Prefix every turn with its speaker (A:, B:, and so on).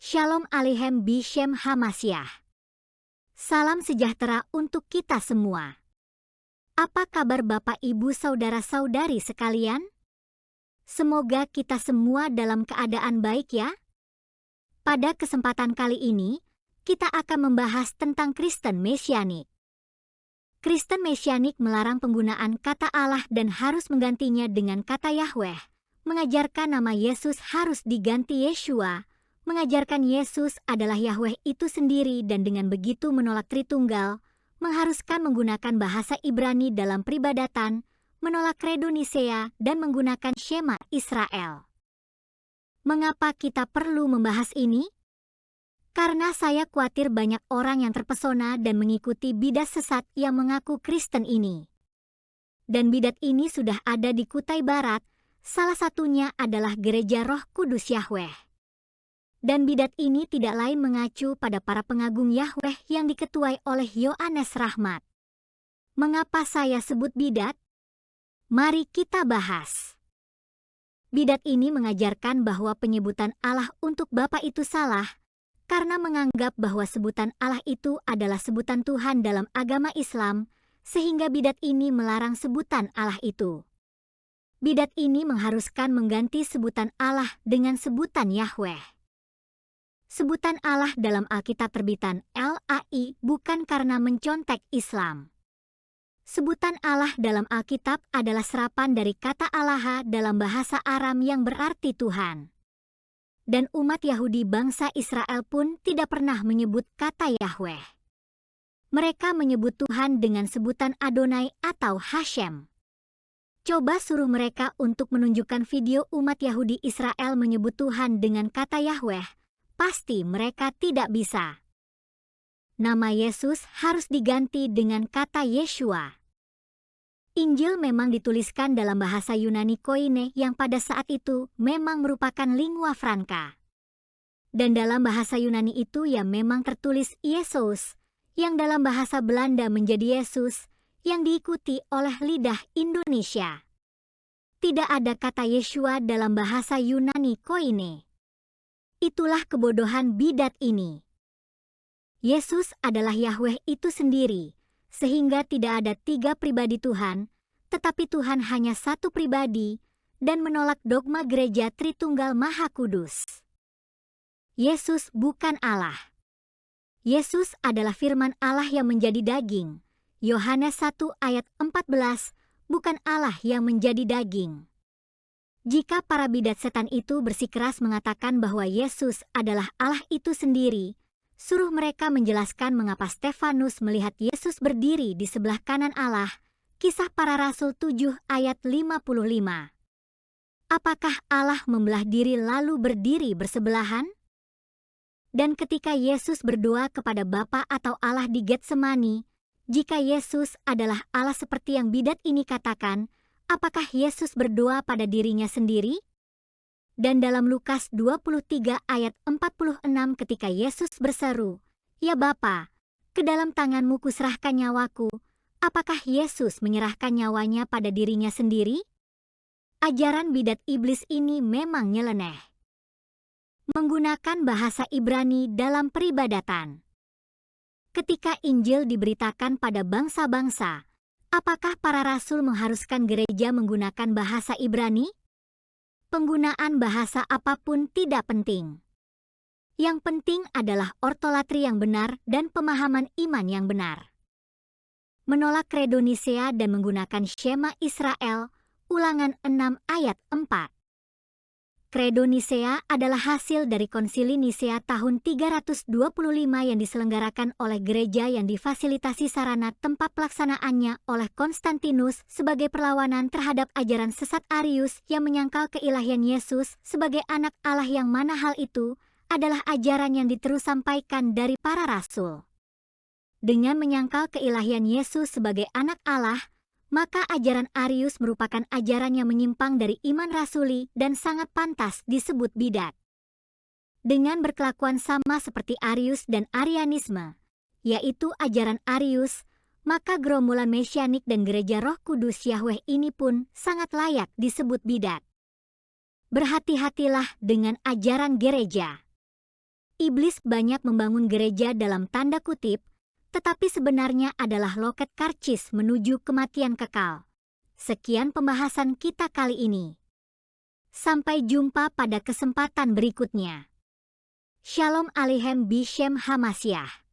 A: Shalom Aleichem Bishem Hamasyah. Salam sejahtera untuk kita semua. Apa kabar Bapak Ibu Saudara-saudari sekalian? Semoga kita semua dalam keadaan baik ya. Pada kesempatan kali ini, kita akan membahas tentang Kristen Mesianik. Kristen Mesianik melarang penggunaan kata Allah dan harus menggantinya dengan kata Yahweh, mengajarkan nama Yesus harus diganti Yeshua, mengajarkan Yesus adalah Yahweh itu sendiri dan dengan begitu menolak Tritunggal, mengharuskan menggunakan bahasa Ibrani dalam peribadatan, menolak Credo Nicea dan menggunakan Shema Israel. Mengapa kita perlu membahas ini? Karena saya khawatir banyak orang yang terpesona dan mengikuti bidat sesat yang mengaku Kristen ini. Dan bidat ini sudah ada di Kutai Barat, salah satunya adalah Gereja Roh Kudus Yahweh. Dan bidat ini tidak lain mengacu pada para pengagung Yahweh yang diketuai oleh Yohanes Rahmat. Mengapa saya sebut bidat? Mari kita bahas. Bidat ini mengajarkan bahwa penyebutan Allah untuk Bapa itu salah, karena menganggap bahwa sebutan Allah itu adalah sebutan Tuhan dalam agama Islam, sehingga bidat ini melarang sebutan Allah itu. Bidat ini mengharuskan mengganti sebutan Allah dengan sebutan Yahweh. Sebutan Allah dalam Alkitab terbitan LAI bukan karena mencontek Islam. Sebutan Allah dalam Alkitab adalah serapan dari kata Allah dalam bahasa Aram yang berarti Tuhan. Dan umat Yahudi bangsa Israel pun tidak pernah menyebut kata Yahweh. Mereka menyebut Tuhan dengan sebutan Adonai atau Hashem. Coba suruh mereka untuk menunjukkan video umat Yahudi Israel menyebut Tuhan dengan kata Yahweh. Pasti mereka tidak bisa. Nama Yesus harus diganti dengan kata Yeshua. Injil memang dituliskan dalam bahasa Yunani Koine yang pada saat itu memang merupakan lingua franca. Dan dalam bahasa Yunani itu ya memang tertulis Yesus, yang dalam bahasa Belanda menjadi Yesus, yang diikuti oleh lidah Indonesia. Tidak ada kata Yeshua dalam bahasa Yunani Koine. Itulah kebodohan bidat ini. Yesus adalah Yahweh itu sendiri, sehingga tidak ada tiga pribadi Tuhan, tetapi Tuhan hanya satu pribadi, dan menolak dogma gereja Tritunggal Maha Kudus. Yesus bukan Allah. Yesus adalah firman Allah yang menjadi daging. Yohanes 1 ayat 14, bukan Allah yang menjadi daging. Jika para bidat setan itu bersikeras mengatakan bahwa Yesus adalah Allah itu sendiri, suruh mereka menjelaskan mengapa Stefanus melihat Yesus berdiri di sebelah kanan Allah, Kisah Para Rasul 7 ayat 55. Apakah Allah membelah diri lalu berdiri bersebelahan? Dan ketika Yesus berdoa kepada Bapa atau Allah di Getsemani, jika Yesus adalah Allah seperti yang bidat ini katakan, apakah Yesus berdoa pada dirinya sendiri? Dan dalam Lukas 23 ayat 46 ketika Yesus berseru, "Ya Bapa, ke dalam tangan-Mu kuserahkan nyawaku," apakah Yesus menyerahkan nyawanya pada dirinya sendiri? Ajaran bidat iblis ini memang nyeleneh. Menggunakan bahasa Ibrani dalam peribadatan. Ketika Injil diberitakan pada bangsa-bangsa, apakah para rasul mengharuskan gereja menggunakan bahasa Ibrani? Penggunaan bahasa apapun tidak penting. Yang penting adalah ortolatri yang benar dan pemahaman iman yang benar. Menolak Credo Nicea dan menggunakan Shema Israel, Ulangan 6 ayat 4. Credo Nicea adalah hasil dari Konsili Nicea tahun 325 yang diselenggarakan oleh gereja yang difasilitasi sarana tempat pelaksanaannya oleh Konstantinus sebagai perlawanan terhadap ajaran sesat Arius yang menyangkal keilahian Yesus sebagai anak Allah, yang mana hal itu adalah ajaran yang diterus sampaikan dari para rasul. Dengan menyangkal keilahian Yesus sebagai anak Allah, maka ajaran Arius merupakan ajaran yang menyimpang dari iman rasuli dan sangat pantas disebut bidat. Dengan berkelakuan sama seperti Arius dan Arianisme, yaitu ajaran Arius, maka gerombolan Mesianik dan Gereja Roh Kudus Yahweh ini pun sangat layak disebut bidat. Berhati-hatilah dengan ajaran gereja. Iblis banyak membangun gereja dalam tanda kutip, tetapi sebenarnya adalah loket karcis menuju kematian kekal. Sekian pembahasan kita kali ini. Sampai jumpa pada kesempatan berikutnya. Shalom Aleichem Bishem HaMashiach.